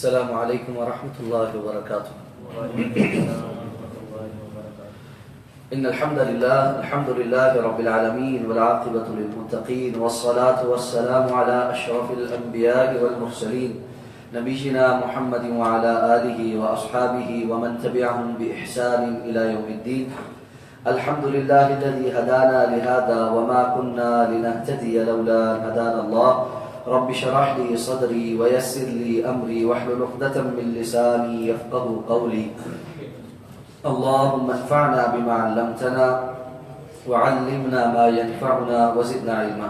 السلام عليكم ورحمة الله وبركاته. إن الحمد لله رب العالمين والعاقبة للمتقين والصلاة والسلام على أشرف الأنبياء والمرسلين نبينا محمد وعلى آله وأصحابه ومن تبعهم بإحسان إلى يوم الدين. الحمد لله الذي هدانا لهذا وما كنا لنهتدي لولا أن هدانا الله. رب اشرح لي صدري ويسر لي أمري واحلل عقدة من لساني يفقهوا قولي. اللهم انفعنا بما علمتنا وعلمنا ما ينفعنا وزدنا علما.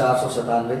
497,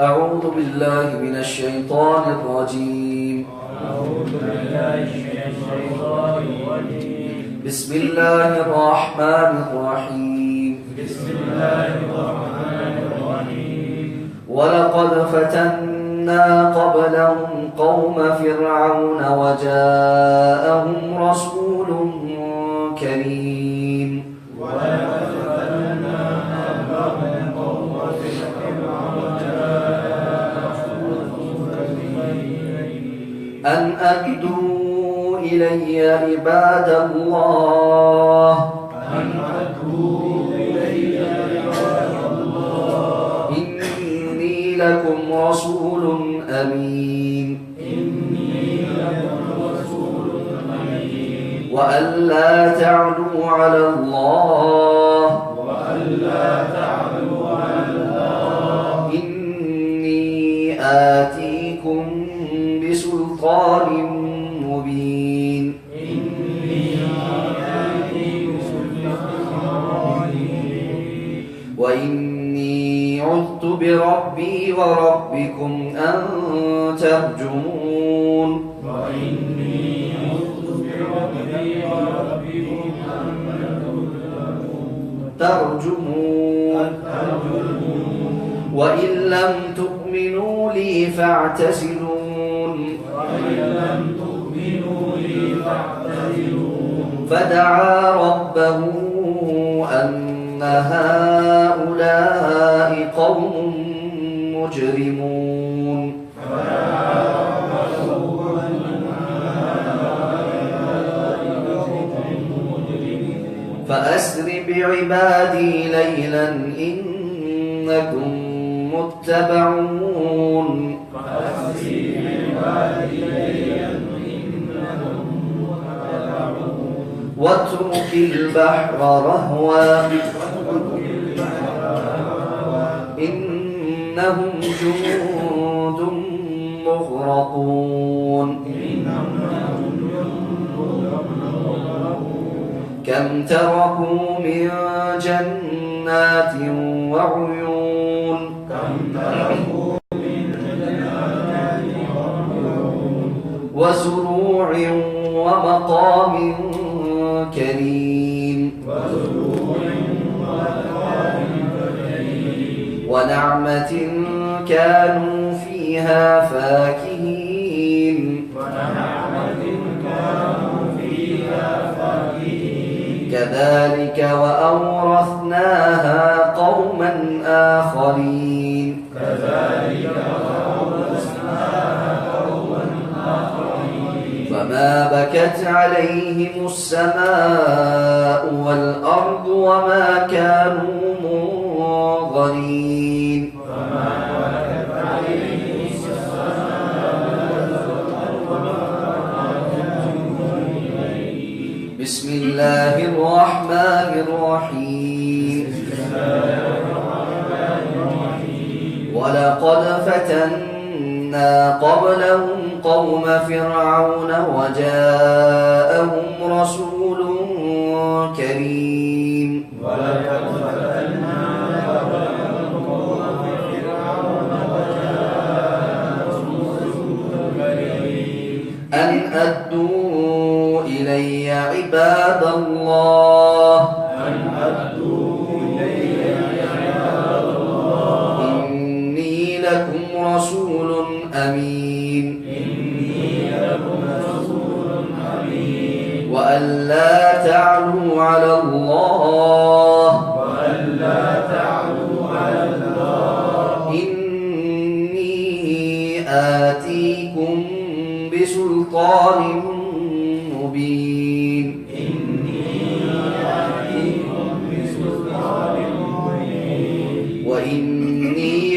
أعوذ بالله من الشيطان الرجيم. بسم الله الرحمن الرحيم. ولقد فتنا قبلهم قوم فرعون وجاءهم رسول كريم. أن أدوا إلي عباد الله. إني لكم رسول أمين. وأن لا تعلوا على الله. إني آتيكم بسلطان مبين. وإني عذت بربي وربكم أن ترجمون. وإن لم تؤمنوا لي فاعتزلون. فدعا ربه أن هؤلاء قوم مجرمون. فأسر بعبادي ليلا إنكم متبعون. واترك البحر رهوا إنهم جند مغرقون. كم تركوا من جنات وعيون. وزروع ومقام كريم. ونعمة كانوا فيها فاكهين. كذلك وأورثناها قوما آخرين. فما بكت عليهم السماء والأرض وما كانوا منظرين. بسم الله الرحمن الرحيم. ولقد فتنا قبلهم قوم فرعون وجاءهم رسول كريم. أن أدوا إلي عباد الله. إني لكم رسول أمين. إني لكم رسول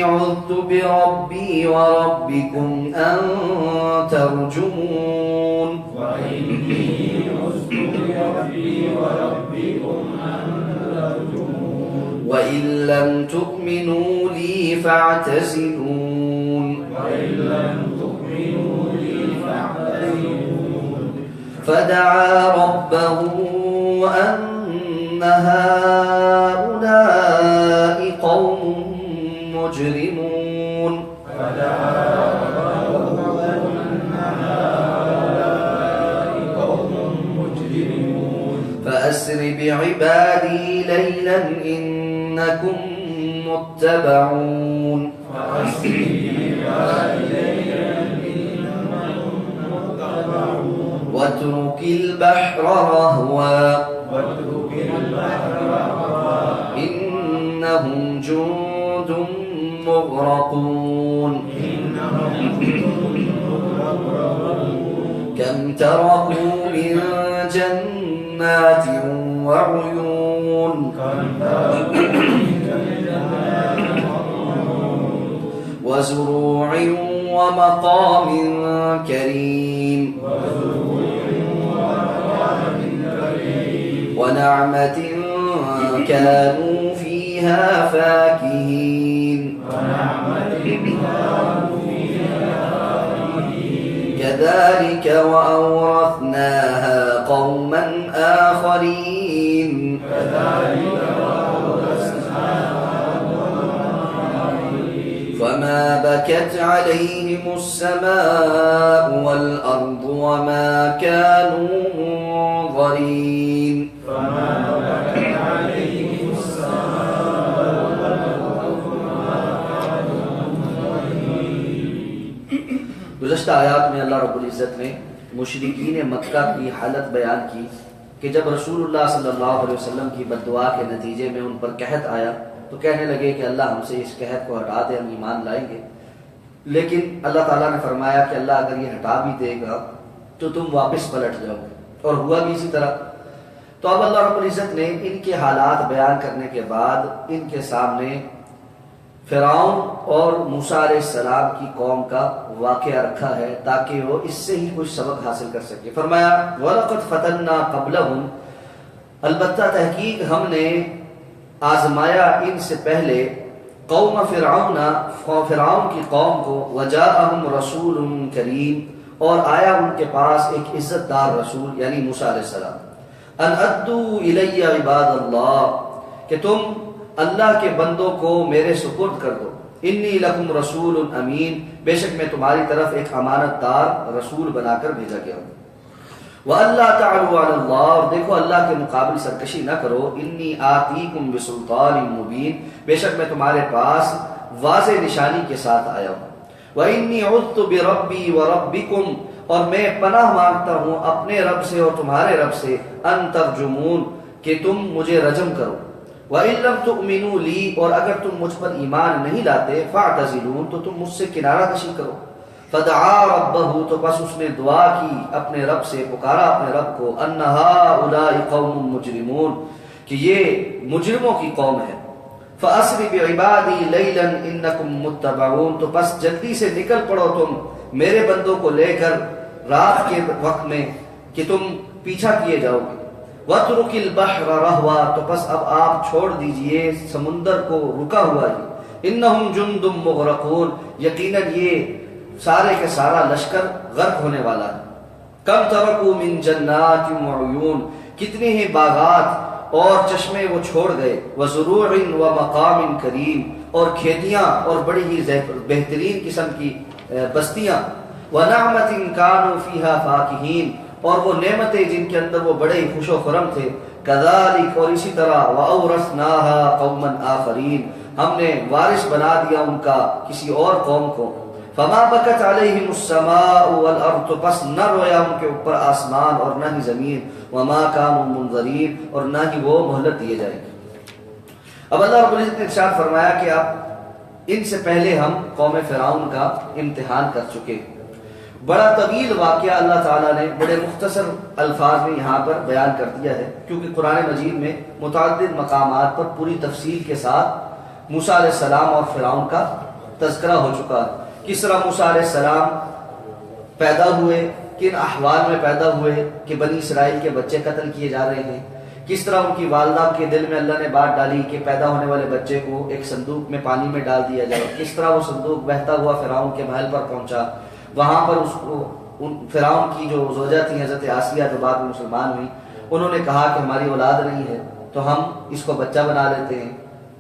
عذت بربي وربكم أن ترجمون وإن لم تؤمنوا لي فاعتزلون فدعا ربه أن هؤلاء قوم مجرمون فأسر بعبادي ليلا إنكم متبعون واترك البحر رهوا إنهم جند مغرقون كم تركوا من جنات وعيون وزروع ومقام كريم ونعمة كانوا فيها فاكهين كذلك وأورثناها قوما آخرين فما بكت عليهم السماء والأرض وما كانوا منظرين گزشتہ آیات میں اللہ رب العزت نے مشرکین مکہ کی حالت بیان کی کہ جب رسول اللہ صلی اللہ علیہ وسلم کی بد دعا کے نتیجے میں ان پر قحط آیا تو کہنے لگے کہ اللہ ہم سے اس قحط کو ہٹا دے، ہم ایمان لائیں گے. لیکن اللہ تعالیٰ نے فرمایا کہ اللہ اگر یہ ہٹا بھی دے گا تو تم واپس پلٹ جاؤ گے، اور ہوا بھی اسی طرح. تو اب اللہ رب العزت نے ان کے حالات بیان کرنے کے بعد ان کے سامنے فرعون اور موسیٰ علیہ السلام کی قوم کا واقعہ رکھا ہے تاکہ وہ اس سے ہی کچھ سبق حاصل کر سکے. فرمایا وَلَقَدْ فَتَنَّا قَبْلَهُمْ، البتہ تحقیق ہم نے آزمایا ان سے پہلے قوم فرعون کی قوم کو، وَجَاءَهُمْ رَسُولٌ كَرِيمٌ، اور آیا ان کے پاس ایک عزت دار رسول یعنی موسیٰ علیہ السلام. أَنْ أَدُّوا إِلَيَّ عِبَادَ اللَّهِ، کہ تم اللہ کے بندوں کو میرے سپرد کر دو. انی لکم رسول امین، بے شک میں تمہاری طرف ایک امانت دار رسول بنا کر بھیجا گیا ہوں. وَأَلَّا تَعْلُوا عَلَى اللَّهِ، اور دیکھو اللہ کے مقابل سرکشی نہ کرو. انی آتیکم بسلطان مبین، بے شک میں تمہارے پاس واضح نشانی کے ساتھ آیا ہوں. وَإِنِّي عُذْتُ بِرَبِّي وَرَبِّكُمْ، اور میں پناہ مانگتا ہوں اپنے رب سے اور تمہارے رب سے، ان ترجمون، کہ تم مجھے رجم کرو. وَإِن لَّمْ تُؤْمِنُوا لِي، اور اگر تم مجھ پر ایمان نہیں لاتے، فَاعْتَزِلُونَ، تو تم مجھ سے کنارہ کشی کرو. فَدَعَا رَبَّهُ، تو بس اس نے دعا کی اپنے رب سے، پکارا اپنے رب کو، أَنَّ هَٰؤُلَاءِ قَوْمٌ مُجْرِمُونَ، کہ یہ مجرموں کی قوم ہے. فَأَسْرِ بِعِبَادِي لَيْلًا إِنَّكُمْ مُتَّبَعُونَ، تو بس جلدی سے نکل پڑو تم میرے بندوں کو لے کر رات کے وقت میں کہ تم پیچھا کیے جاؤ گے. وَاتْرُكِ الْبَحْرَ رَهْوًا، تو بس اب آپ چھوڑ دیجئے سمندر کو رکا ہوا ہی. إِنَّهُمْ جُنْدٌ مُغْرَقُونَ، یقیناً یہ سارے کے سارا لشکر غرق ہونے والا ہے. کم ترکوا من جنات وعیون، کتنے ہی باغات اور چشمے وہ چھوڑ گئے. وزروع ومقام کریم، اور کھیتیاں اور بڑی ہی بہترین قسم کی بستیاں. ونعمت کانوا فیہا فاکہین، اور وہ نعمتیں جن کے اندر وہ بڑے خوش و خرم تھے. کذالک، اور اسی طرح وَأَوْرَثْنَاهَا قَوْمًا آخَرِينَ، ہم نے وارث بنا دیا ان کا کسی اور قوم کو. فما بکت علیہم السماء والارض، تو پس نہ رویا ان کے اوپر آسمان اور نہ ہی زمین. وما كانوا منظرین، اور نہ ہی وہ مہلت دیے جائیں گے. اب اللہ رب العزت نے ارشاد فرمایا کہ اب ان سے پہلے ہم قوم فرعون کا امتحان کر چکے. بڑا طویل واقعہ اللہ تعالیٰ نے بڑے مختصر الفاظ میں یہاں پر بیان کر دیا ہے، کیونکہ قرآن مجید میں متعدد مقامات پر پوری تفصیل کے ساتھ موسیٰ علیہ السلام اور فرعون کا تذکرہ ہو چکا، کس طرح موسیٰ علیہ السلام پیدا ہوئے، کن احوال میں پیدا ہوئے کہ بنی اسرائیل کے بچے قتل کیے جا رہے ہیں، کس طرح ان کی والدہ کے دل میں اللہ نے بات ڈالی کہ پیدا ہونے والے بچے کو ایک صندوق میں پانی میں ڈال دیا جائے، کس طرح وہ صندوق بہتا ہوا فرعون کے محل پر پہنچا، وہاں پر اس کو فرعون کی جو زوجہ تھی حضرت آسیہ جو بعد میں مسلمان ہوئی، انہوں نے کہا کہ ہماری اولاد نہیں ہے تو ہم اس کو بچہ بنا لیتے ہیں،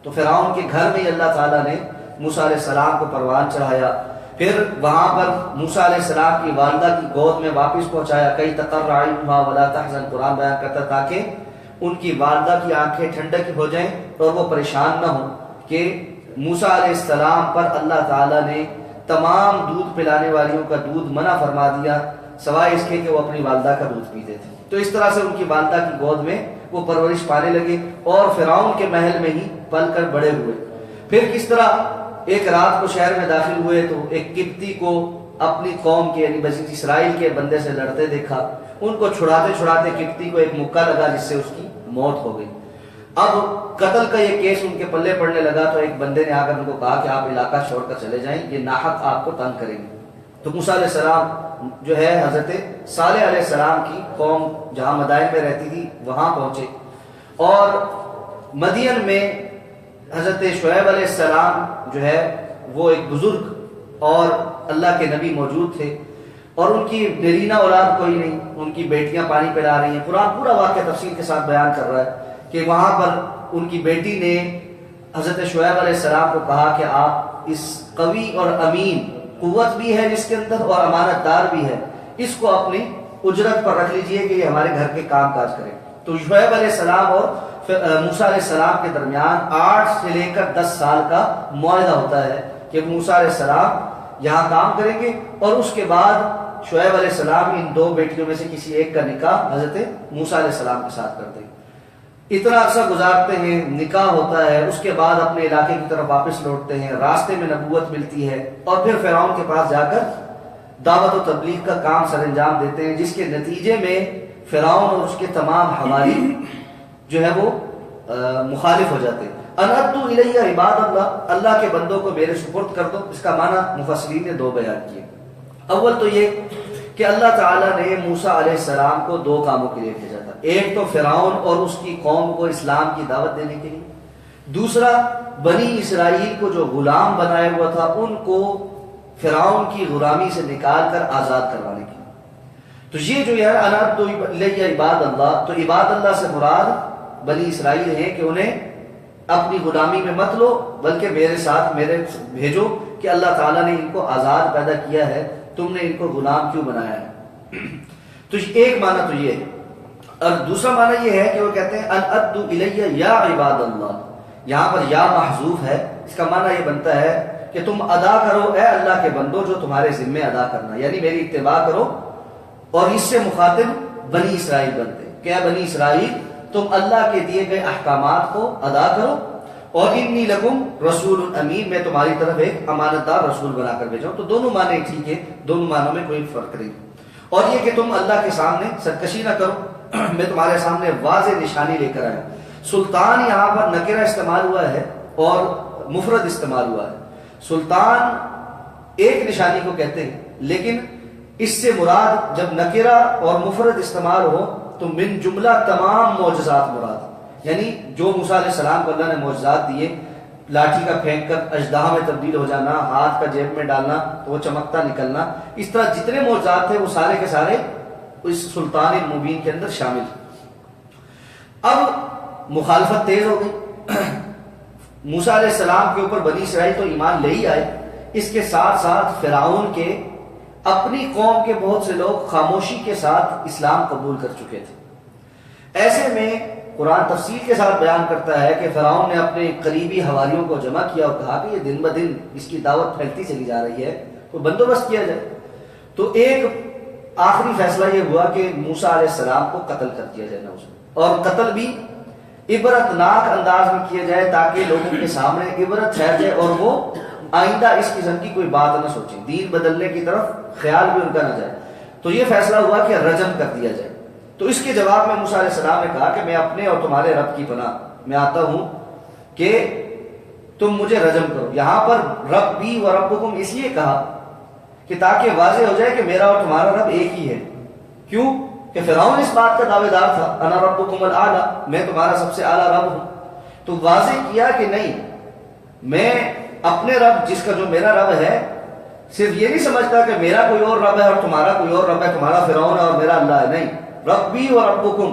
تو فرعون کے گھر میں اللہ تعالیٰ نے موسیٰ علیہ السلام کو پروان چڑھایا، پھر وہاں پر موسیٰ علیہ السلام کی والدہ کی گود میں واپس پہنچایا، کئی تقر عینھا ولا تحزن، قرآن بیان کرتا تاکہ ان کی والدہ کی آنکھیں ٹھنڈک ہو جائیں اور وہ پریشان نہ ہوں کہ موسیٰ علیہ السلام پر اللہ تعالیٰ نے تمام دودھ پلانے والیوں کا دودھ منع فرما دیا سوائے اس کے کہ وہ اپنی والدہ کا دودھ پیتے تھے۔ تو اس طرح سے ان کی والدہ کی گود میں وہ پرورش پانے لگے اور فرعون کے محل میں ہی پل کر بڑے ہوئے۔ پھر کس طرح ایک رات کو شہر میں داخل ہوئے تو ایک قبطی کو اپنی قوم کے یعنی بنی اسرائیل کے بندے سے لڑتے دیکھا، ان کو چھڑاتے چھڑاتے قبطی کو ایک مکہ لگا جس سے اس کی موت ہو گئی۔ اب قتل کا یہ کیس ان کے پلے پڑنے لگا تو ایک بندے نے آ کر ان کو کہا کہ آپ علاقہ چھوڑ کر چلے جائیں، یہ ناحق آپ کو تنگ کریں گے۔ تو موسیٰ علیہ السلام جو ہے حضرت صالح علیہ السلام کی قوم جہاں مدائن میں رہتی تھی وہاں پہنچے، اور مدین میں حضرت شعیب علیہ السلام جو ہے وہ ایک بزرگ اور اللہ کے نبی موجود تھے، اور ان کی نرینہ اولاد کوئی نہیں، ان کی بیٹیاں پانی پلا رہی ہیں۔ قرآن پورا واقعہ تفصیل کے ساتھ بیان کر رہا ہے کہ وہاں پر ان کی بیٹی نے حضرت شعیب علیہ السلام کو کہا کہ آپ اس قوی اور امین، قوت بھی ہے جس کے اندر اور امانت دار بھی ہے، اس کو اپنی اجرت پر رکھ لیجئے کہ یہ ہمارے گھر کے کام کاج کرے۔ تو شعیب علیہ السلام اور موسیٰ علیہ السلام کے درمیان 8 سے لے کر 10 سال کا معاہدہ ہوتا ہے کہ موسیٰ علیہ السلام یہاں کام کریں گے، اور اس کے بعد شعیب علیہ السلام ان 2 بیٹیوں میں سے کسی ایک کا نکاح حضرت موسیٰ علیہ السلام کے ساتھ کرتے ہیں۔ اتنا عرصہ گزارتے ہیں، نکاح ہوتا ہے، اس کے بعد اپنے علاقے کی طرف واپس لوٹتے ہیں، راستے میں نبوت ملتی ہے، اور پھر فرعون کے پاس جا کر دعوت و تبلیغ کا کام سر انجام دیتے ہیں، جس کے نتیجے میں فرعون اور اس کے تمام حوالی جو ہے وہ مخالف ہو جاتے ہیں۔ ان ادوا الی عباد اللہ، اللہ کے بندوں کو میرے سپرد کر دو۔ اس کا معنی مفسرین نے 2 بیان کیے۔ اول تو یہ کہ اللہ تعالیٰ نے موسیٰ علیہ السلام کو 2 کاموں کے لیے بھیجا تھا، ایک تو فرعون اور اس کی قوم کو اسلام کی دعوت دینے کے لیے، دوسرا بنی اسرائیل کو جو غلام بنایا ہوا تھا ان کو فرعون کی غلامی سے نکال کر آزاد کروانے کے لیے۔ تو یہ جو ہے ان ادوا الی عباد اللہ، تو عباد اللہ سے مراد بنی اسرائیل ہیں کہ انہیں اپنی غلامی میں مت لو بلکہ میرے ساتھ میرے بھیجو کہ اللہ تعالیٰ نے ان کو آزاد پیدا کیا ہے، تم نے ان کو غلام کیوں بنایا ہے۔ تو ایک معنی تو یہ ہے، اور دوسرا معنی یہ ہے کہ وہ کہتے ہیں ان ادوا الی یا عباد اللہ، یہاں پر یا محذوف ہے، اس کا معنی یہ بنتا ہے کہ تم ادا کرو اے اللہ کے بندو جو تمہارے ذمے ادا کرنا، یعنی میری اتباع کرو، اور اس سے مخاطب بنی اسرائیل بنتے ہیں کہ اے بنی اسرائیل تم اللہ کے دیے گئے احکامات کو ادا کرو، اور انی لکم رسول امین، میں تمہاری طرف ایک امانت دار رسول بنا کر بھیجا ہوں۔ تو دونوں معنی ٹھیک ہے، دونوں معنوں میں کوئی فرق نہیں۔ اور یہ کہ تم اللہ کے سامنے سرکشی نہ کرو، میں تمہارے سامنے واضح نشانی لے کر آیا۔ سلطان یہاں پر نکرہ استعمال ہوا ہے اور مفرد استعمال ہوا ہے۔ سلطان ایک نشانی کو کہتے ہیں، لیکن اس سے مراد جب نکرہ اور مفرد استعمال ہو تو من جملہ تمام معجزات مراد، یعنی جو موسیٰ علیہ السلام کو اللہ نے معجزات دیے، لاٹھی کا پھینک کر اژدہا میں تبدیل ہو جانا، ہاتھ کا جیب میں ڈالنا تو وہ چمکتا نکلنا، اس طرح جتنے معجزات تھے وہ سارے کے سارے اس سلطان مبین کے اندر شامل۔ اب مخالفت تیز ہو گئی، موسیٰ علیہ السلام کے اوپر بنی اسرائیل تو ایمان لے ہی آئے، اس کے ساتھ ساتھ فرعون کے اپنی قوم کے بہت سے لوگ خاموشی کے ساتھ اسلام قبول کر چکے تھے۔ ایسے میں قرآن تفصیل کے ساتھ بیان کرتا ہے کہ فرعون نے اپنے قریبی حواریوں کو جمع کیا اور کہا کہ یہ دن بدن اس کی دعوت پھیلتی چلی جا رہی ہے، کوئی بندوبست کیا جائے۔ تو ایک آخری فیصلہ یہ ہوا کہ موسیٰ علیہ السلام کو قتل کر دیا جائے، اور قتل بھی عبرتناک انداز میں کیا جائے تاکہ لوگوں کے سامنے عبرت ٹھہر جائے اور وہ آئندہ اس قسم کی کوئی بات نہ سوچیں، دین بدلنے کی طرف خیال بھی ان کا نہ جائے۔ تو یہ فیصلہ ہوا کہ رجم کر دیا جائے۔ تو اس کے جواب میں موسیٰ علیہ السلام نے کہا کہ میں اپنے اور تمہارے رب کی پناہ میں آتا ہوں کہ تم مجھے رجم کرو. یہاں پر ربی و ربکم اس لیے کہا کہ تاکہ واضح ہو جائے کہ میرا اور تمہارا رب ایک ہی ہے. کیوں؟ کہ فرعون اس بات کا دعوے دار تھا انا ربکم الاعلی، میں تمہارا سب سے اعلیٰ رب ہوں. تو واضح کیا کہ نہیں، میں اپنے رب جس کا جو میرا رب ہے صرف یہ نہیں سمجھتا کہ میرا کوئی اور رب ہے اور تمہارا کوئی اور رب ہے، تمہارا فرعون ہے اور میرا اللہ ہے. نہیں، ربی و ربکم،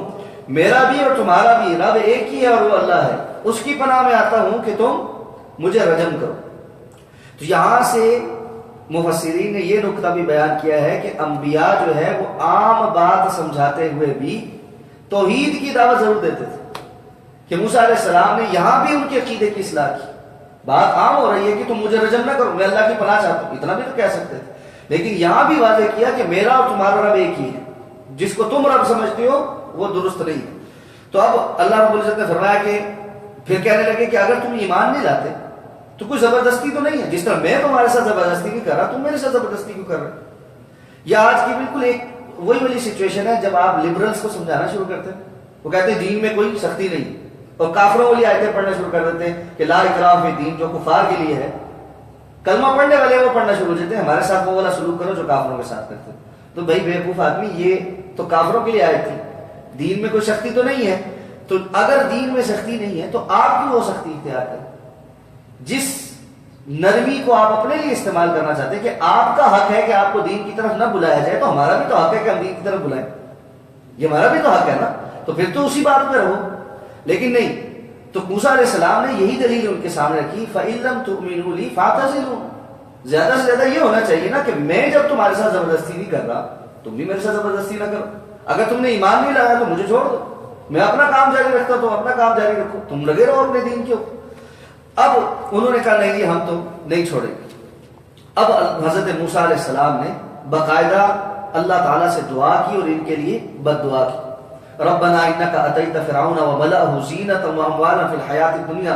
میرا بھی اور تمہارا بھی رب ایک ہی ہے اور وہ اللہ ہے. اس کی پناہ میں آتا ہوں کہ تم مجھے رجم کرو. تو یہاں سے مفسرین نے یہ نقطہ بھی بیان کیا ہے کہ انبیاء جو ہے وہ عام بات سمجھاتے ہوئے بھی توحید کی دعوت ضرور دیتے تھے. کہ موسیٰ علیہ السلام نے یہاں بھی ان کے عقیدے کی اصلاح کی. بات عام ہو رہی ہے کہ تم مجھے رجم نہ کرو، میں اللہ کی پناہ چاہتا ہوں، اتنا بھی تو کہہ سکتے تھے. لیکن یہاں بھی واضح کیا کہ میرا اور تمہارا رب ایک ہی ہے، جس کو تم رب سمجھتے ہو وہ درست نہیں ہے. تو اب اللہ رب العزت نے فرمایا کہ پھر کہنے لگے کہ اگر تم ایمان نہیں لاتے تو کوئی زبردستی تو نہیں ہے. جس طرح میں تمہارے ساتھ زبردستی نہیں کر رہا، تم میرے ساتھ زبردستی کیوں کر رہے. یہ آج کی بالکل ایک وہی والی سچویشن ہے جب آپ لبرلز کو سمجھانا شروع کرتے ہیں. وہ کہتے ہیں دین میں کوئی سختی نہیں، اور کافروں والی آیتیں پڑھنا شروع کر دیتے ہیں کہ لا اکراہ فی الدین، جو کفار کے لیے ہے. کلمہ پڑھنے والے وہ پڑھنا شروع ہو جاتے ہیں ہمارے ساتھ وہ والا سلوک کرو جو کافروں کے ساتھ کرتے ہیں. تو بھائی بیوقوف آدمی، یہ تو کافروں کے لیے آیت تھی، دین میں کوئی سختی تو نہیں ہے. تو اگر دین میں سختی نہیں ہے تو آپ کیوں وہ سختی اختیار کریں؟ جس نرمی کو آپ اپنے لیے استعمال کرنا چاہتے ہیں کہ آپ کا حق ہے کہ آپ کو دین کی طرف نہ بلایا جائے، تو ہمارا بھی تو حق ہے کہ ہم دین کی طرف بلائیں. یہ ہمارا بھی تو حق ہے نا. تو پھر تو اسی بات پہ رہو. لیکن نہیں، تو موسیٰ علیہ السلام نے یہی دلیل ان کے سامنے رکھی، فَإِن لَمْ تُؤْمِنُوا لِي فَاعْتَزِلُونِ. زیادہ سے زیادہ یہ ہونا چاہیے نا کہ میں جب تمہارے ساتھ زبردستی نہیں کر رہا، تم بھی میرے ساتھ زبردستی نہ کرو. اگر تم نے ایمان نہیں لایا تو مجھے چھوڑ دو، میں اپنا کام جاری رکھتا ہوں، اپنا کام جاری رکھو، تم لگے رہو اپنے دین کے اوپر. اب انہوں نے کہا نہیں، ہم تو نہیں چھوڑیں گے. اب حضرت موسیٰ علیہ السلام نے باقاعدہ اللہ تعالیٰ سے دعا کی اور ان کے لیے بد دعا کی. ربنا انك اتيت فرعون وملأه زينة واموالا في الحياة الدنيا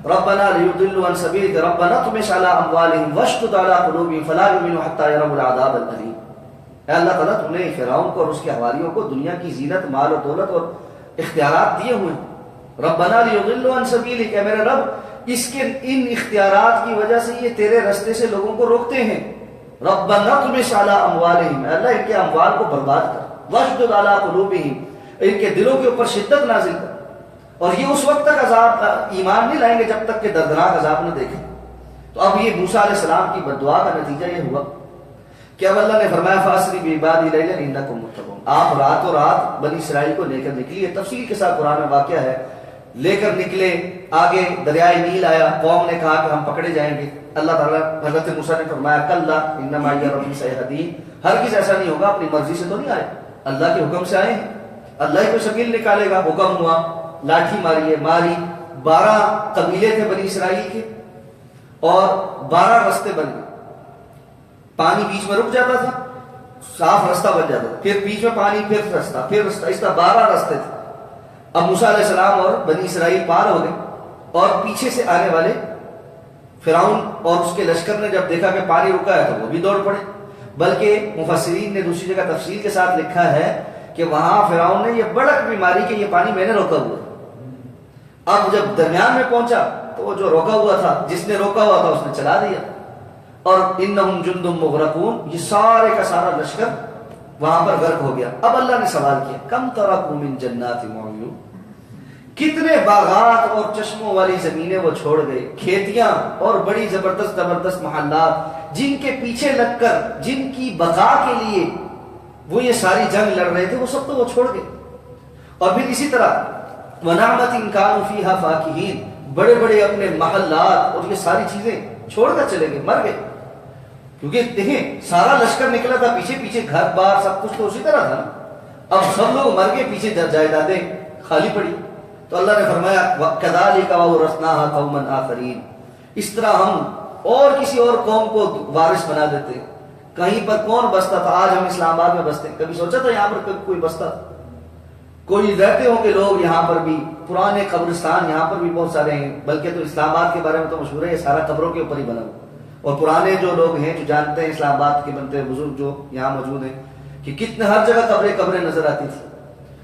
ربنا ليضلوا عن سبيلك ربنا اطمس على اموالهم واشدد على قلوبهم فلا يؤمنوا حتى يروا العذاب الأليم. اے اللہ تعالیٰ، تم نے فرعون کو اور اس کے حواریوں کو دنیا کی زینت، مال و دولت اور اختیارات دیے ہوئے ہیں. ربنا ليضلوا عن سبيلك، اے میرے رب اس کے ان اختیارات کی وجہ سے یہ تیرے رستے سے لوگوں کو روکتے ہیں. ربنا اطمس على اموالهم، اے اللہ ان کے اموال کو برباد کر. واشدد على قلوبهم، ان کے دلوں کے اوپر شدت نازل کر. اور یہ اس وقت تک عذاب، ایمان نہیں لائیں گے جب تک کہ دردناک عذاب نہ دیکھیں. تو اب یہ موسیٰ علیہ السلام کی بد دعا کا نتیجہ یہ ہوا کہ اب اللہ نے فرمایا فَأَسْرِ بِعِبَادِي لَيْلًا إِنَّكُمْ مُتَّبَعُونَ. آپ راتوں رات بنی اسرائیل کو لے کر نکلی. تفصیل کے ساتھ قرآن میں واقعہ ہے. لے کر نکلے، آگے دریائے نیل آیا، قوم نے کہا کہ ہم پکڑے جائیں گے. اللہ تعالیٰ حضرت موسیٰ نے فرمایا کَلَّا إِنَّ مَعِيَ رَبِّي سَيَهْدِينِ. ہرگز ایسا نہیں ہوگا، اپنی مرضی سے تو نہیں آئے، اللہ کے حکم سے آئے ہیں. اللہ ہی کو شکیل نکالے گا. حکم ہوا، لاٹھی ماری، 12 قبیلے تھے بنی اسرائیل کے اور 12 رستے بن گئے. پانی بیچ میں رک جاتا تھا، صاف رستہ بن جاتا تھا، پھر بیچ میں پانی، پھر رستہ، پھر رستہ، اس طرح 12 رستے تھے. اب موسیٰ علیہ السلام اور بنی اسرائیل پار ہو گئے اور پیچھے سے آنے والے فرعون اور اس کے لشکر نے جب دیکھا کہ پانی رکا ہے تو وہ بھی دوڑ پڑے. بلکہ مفسرین نے دوسری جگہ تفصیل کے ساتھ لکھا ہے کہ وہاں فرعون نے یہ بڑک بھی ماری کہ یہ پانی میں نے روکا ہوا. اب جب درمیان میں پہنچا تو وہ جو روکا ہوا تھا، جس نے روکا ہوا تھا اس نے چلا دیا. اور انہم جند مغرقون، یہ سارے کا سارا لشکر وہاں پر غرق ہو گیا. اب اللہ نے سوال کیا کم ترکوا من جنات وعیون، کتنے باغات اور چشموں والی زمینیں وہ چھوڑ گئے، کھیتیاں اور بڑی زبردست محلات جن کے پیچھے لگ کر، جن کی بقا کے لیے وہ یہ ساری جنگ لڑ رہے تھے، وہ سب تو وہ چھوڑ گئے. اور پھر اسی طرح وَنَعْمَةٍ كَانُوا فِيهَا فَاكِهِينَ، بڑے بڑے اپنے محلات اور یہ ساری چیزیں چھوڑ کر چلے گئے، مر گئے. کیونکہ دیکھیں سارا لشکر نکلا تھا، پیچھے پیچھے گھر بار سب کچھ تو اسی طرح تھا نا. اب سب لوگ مر گئے، پیچھے جائیدادیں خالی پڑی. تو اللہ نے فرمایا كَذَلِكَ وَأَوْرَثْنَاهَا قَوْمًا آخَرِينَ، اس طرح ہم اور کسی اور قوم کو وارث بنا دیتے. کہیں پر کون بستا تھا؟ آج ہم اسلام آباد میں بستے، کبھی سوچا تھا یہاں پر کوئی بستا؟ کوئی رہتے ہوں گے لوگ یہاں پر بھی، پرانے قبرستان یہاں پر بھی بہت سارے ہیں. بلکہ تو اسلام آباد کے بارے میں تو مشہور ہے یہ سارا قبروں کے اوپر ہی بنا ہوا. اور پرانے جو لوگ ہیں جو جانتے ہیں اسلام آباد کے بنتے بزرگ جو یہاں موجود ہیں کہ کتنے ہر جگہ قبریں نظر آتی تھی.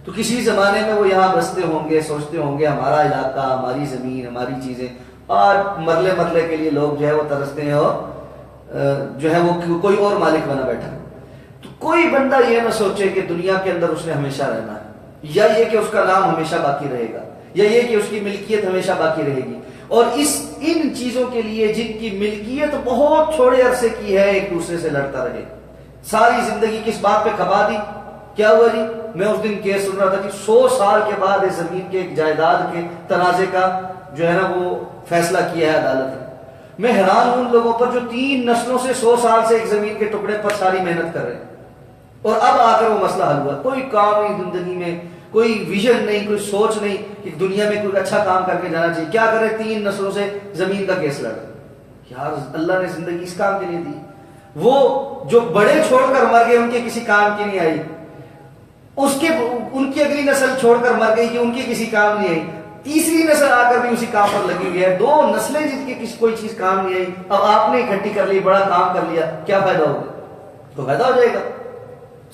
تو کسی زمانے میں وہ یہاں بستے ہوں گے، سوچتے ہوں گے ہمارا علاقہ، ہماری زمین، ہماری چیزیں. اور مرلے کے لیے لوگ جو ہے وہ ترستے ہیں اور جو ہے وہ کوئی اور مالک بنا بیٹھا. تو کوئی بندہ یہ نہ سوچے کہ دنیا کے اندر اس نے ہمیشہ رہنا ہے، یا یہ کہ اس کا نام ہمیشہ باقی رہے گا، یا یہ کہ اس کی ملکیت ہمیشہ باقی رہے گی. اور ان چیزوں کے لیے جن کی ملکیت بہت تھوڑے عرصے کی ہے، ایک دوسرے سے لڑتا رہے. ساری زندگی کس بات پہ کھپا دی؟ کیا ہوا جی؟ میں اس دن کیس سن رہا تھا کہ 100 سال کے بعد اس زمین کے ایک جائیداد کے تنازع کا جو ہے نا وہ فیصلہ کیا ہے عدالت نے. میں حیران ہوں ان لوگوں پر جو 3 نسلوں سے 100 سال سے ایک زمین کے ٹکڑے پر ساری محنت کر رہے ہیں، اور اب آ کر وہ مسئلہ حل ہوا. کوئی کام نہیں زندگی میں، کوئی ویژن نہیں، کوئی سوچ نہیں کہ دنیا میں کوئی اچھا کام کر کے جانا چاہیے. کیا کرے؟ 3 نسلوں سے زمین کا کیس لڑ. یار اللہ نے زندگی اس کام کے لیے دی. وہ جو بڑے چھوڑ کر مر گئے ان کے کسی کام کی نہیں آئی، ان کی اگلی نسل چھوڑ کر مر گئی کہ ان کی کسی کام نہیں آئی، تیسری نسل آ کر بھی اسی کام پر لگی ہوئی ہے. 2 نسلیں جن کی کسی کوئی چیز کام نہیں آئی، اب آپ نے اکٹھی کر لی، بڑا کام کر لیا، کیا فائدہ ہوگا؟ تو فائدہ ہو جائے گا.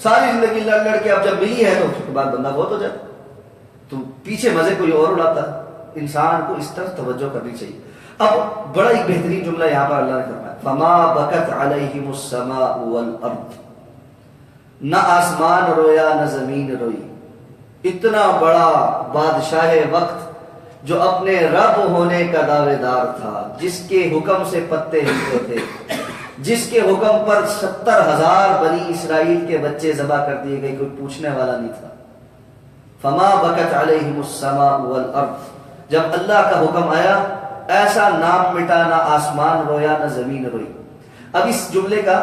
ساری زندگی لڑ کے اب جب ملی ہے تو اس کے بعد بندہ بہت ہو جائے تو پیچھے مزے کوئی اور اڑاتا ہے. انسان کو اس طرح توجہ کرنی چاہیے. اب بڑا ہی بہترین جملہ یہاں پر اللہ نے فرمایا، فما بکت علیہم السماء والارض، نہ آسمان رویا نہ زمین روئی. اتنا بڑا بادشاہ وقت جو اپنے رب ہونے کا دعوے دار تھا، جس کے حکم سے پتے ہلتے تھے، جس کے حکم پر 70,000 بنی اسرائیل کے بچے ذبح کر دیے گئے، کوئی پوچھنے والا نہیں تھا. فما بکت علیہم السماء والارض، جب اللہ کا حکم آیا ایسا نام مٹا، نہ آسمان رویا نہ زمین روئی. اب اس جملے کا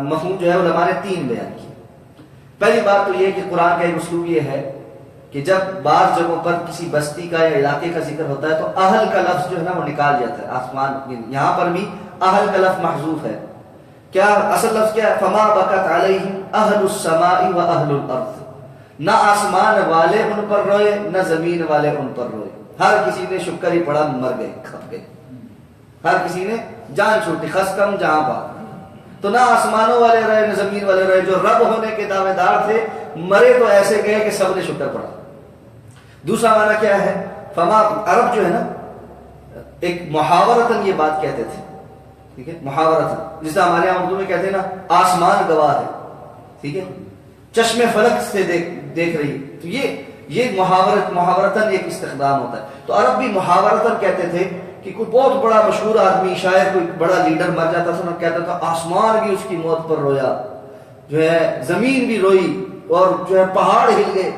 مفہوم جو ہے علماء نے 3 بیان کیے. پہلی بات تو یہ کہ قرآن کا ایک اسلوب یہ ہے کہ جب بعض جگہوں پر کسی بستی کا یا علاقے کا ذکر ہوتا ہے تو اہل کا لفظ جو ہے نا وہ نکال جاتا ہے. آسمان، یہاں پر بھی اہل کا لفظ محذوف ہے. کیا اصل لفظ کیا ہے؟ فما بکت علیہم اہل السماء و اہل الارض، نہ آسمان والے ان پر روئے نہ زمین والے ان پر روئے. ہر کسی نے شکر ہی پڑا، مر گئے، کھپ گئے. ہر کسی نے جان چھوٹی، خس کم جہاں پا. تو نہ آسمانوں والے رہے نہ زمین والے رہے. جو رب ہونے کے دعوے دار تھے مرے تو ایسے گئے کہ سب نے شکر پڑا. دوسرا معنی کیا ہے؟ فما، عرب جو ہے نا ایک محاورتاً یہ بات کہتے تھے، ٹھیک ہے، محاورتاً، جس طرح ہمارے یہاں اردو میں کہتے ہیں نا آسمان گواہ ہے، ٹھیک ہے، چشم فلک سے دیکھ رہی. تو یہ محاورتاً ایک استخدام ہوتا ہے. تو عرب بھی محاورتاً کہتے تھے کہ کوئی بہت بڑا مشہور آدمی، شاعر، کوئی بڑا لیڈر مر جاتا تھا نا، کہتا تھا آسمان بھی اس کی موت پر رویا، جو ہے زمین بھی روئی، اور جو ہے پہاڑ ہل گئے.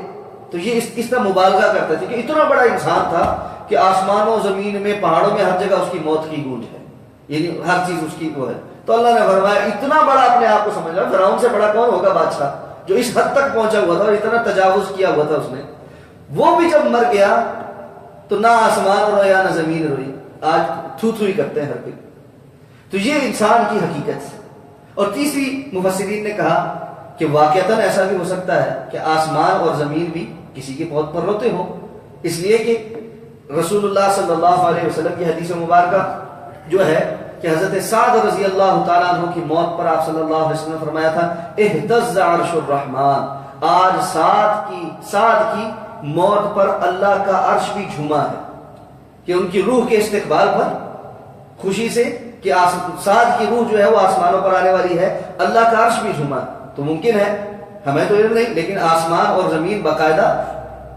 تو یہ اس طرح مبالغہ کرتے تھے کہ اتنا بڑا انسان تھا کہ آسمانوں زمین میں پہاڑوں میں ہر جگہ اس کی موت کی گونج ہے، یعنی ہر چیز اس کی وہ ہے. تو اللہ نے فرمایا اتنا بڑا اپنے آپ کو سمجھ رہا، فرعون سے بڑا کون ہوگا بادشاہ جو اس حد تک پہنچا ہوا تھا اور اتنا تجاوز کیا ہوا تھا اس نے. وہ بھی جب مر گیا تو نہ آسمان رویا نہ زمین روئی. آج تھو ہی کرتے ہیں ہر کوئی. تو یہ انسان کی حقیقت ہے. اور تیسری مفسرین نے کہا کہ واقعتاً ایسا بھی ہو سکتا ہے کہ آسمان اور زمین بھی کسی کے موت پر روتے ہوں، اس لیے کہ رسول اللہ صلی اللہ علیہ وسلم کی حدیث مبارکہ جو ہے کہ حضرت سعد رضی اللہ تعالیٰ عنہ کی موت پر آپ صلی اللہ علیہ وسلم نے فرمایا تھا اہتز عرش الرحمن، آج سعد کی موت پر اللہ کا عرش بھی جھوما ہے، کہ ان کی روح کے استقبال پر خوشی سے کہ سعد کی روح جو ہے وہ آسمانوں پر آنے والی ہے، اللہ کا عرش بھی جھوما. تو ممکن ہے، ہمیں تو علم نہیں، لیکن آسمان اور زمین باقاعدہ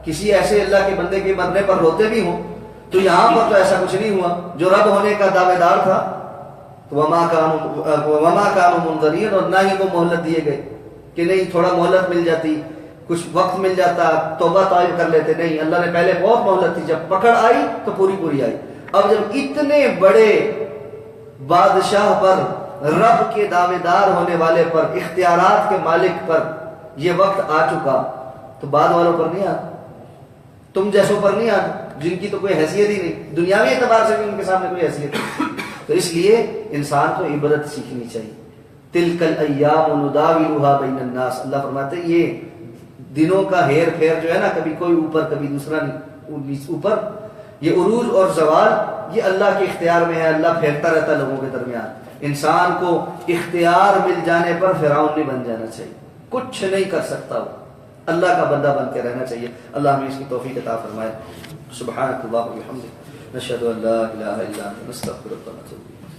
کسی ایسے اللہ کے بندے کے مرنے پر روتے بھی ہوں. تو یہاں پر تو ایسا کچھ نہیں ہوا. جو رب ہونے کا دعوے دار تھا وما كانوا منظرین، اور نہ ہی وہ مہلت دیے گئے کہ نہیں تھوڑا مہلت مل جاتی، کچھ وقت مل جاتا، توبہ طائب کر لیتے. نہیں، اللہ نے پہلے بہت مہلت تھی، جب پکڑ آئی تو پوری آئی. اب جب اتنے بڑے بادشاہ پر، رب کے دعوے دار ہونے والے پر، اختیارات کے مالک پر یہ وقت آ چکا تو بعد والوں پر نہیں آ، تم جیسوں پر نہیں آ، جن کی تو کوئی حیثیت ہی نہیں، دنیاوی اعتبار سے بھی ان کے سامنے کوئی حیثیت نہیں. تو اس لیے انسان کو عبرت سیکھنی چاہیے. تلک الایام نداولها بین الناس، اللہ فرماتے ہیں یہ دنوں کا ہیر پھیر جو ہے نا، کبھی کوئی اوپر کبھی دوسرا اوپر، یہ عروج اور زوال یہ اللہ کے اختیار میں ہے. اللہ پھیرتا رہتا لوگوں کے درمیان. انسان کو اختیار مل جانے پر فرعون نہیں بن جانا چاہیے، کچھ نہیں کر سکتا، وہ اللہ کا بندہ بن کے رہنا چاہیے. اللہ ہمیں اس کی توفیق عطا فرمائے. سبحانک اللہم و بحمدک نشهد ان لا اله الا انت نستغفرك ونتوب اليك.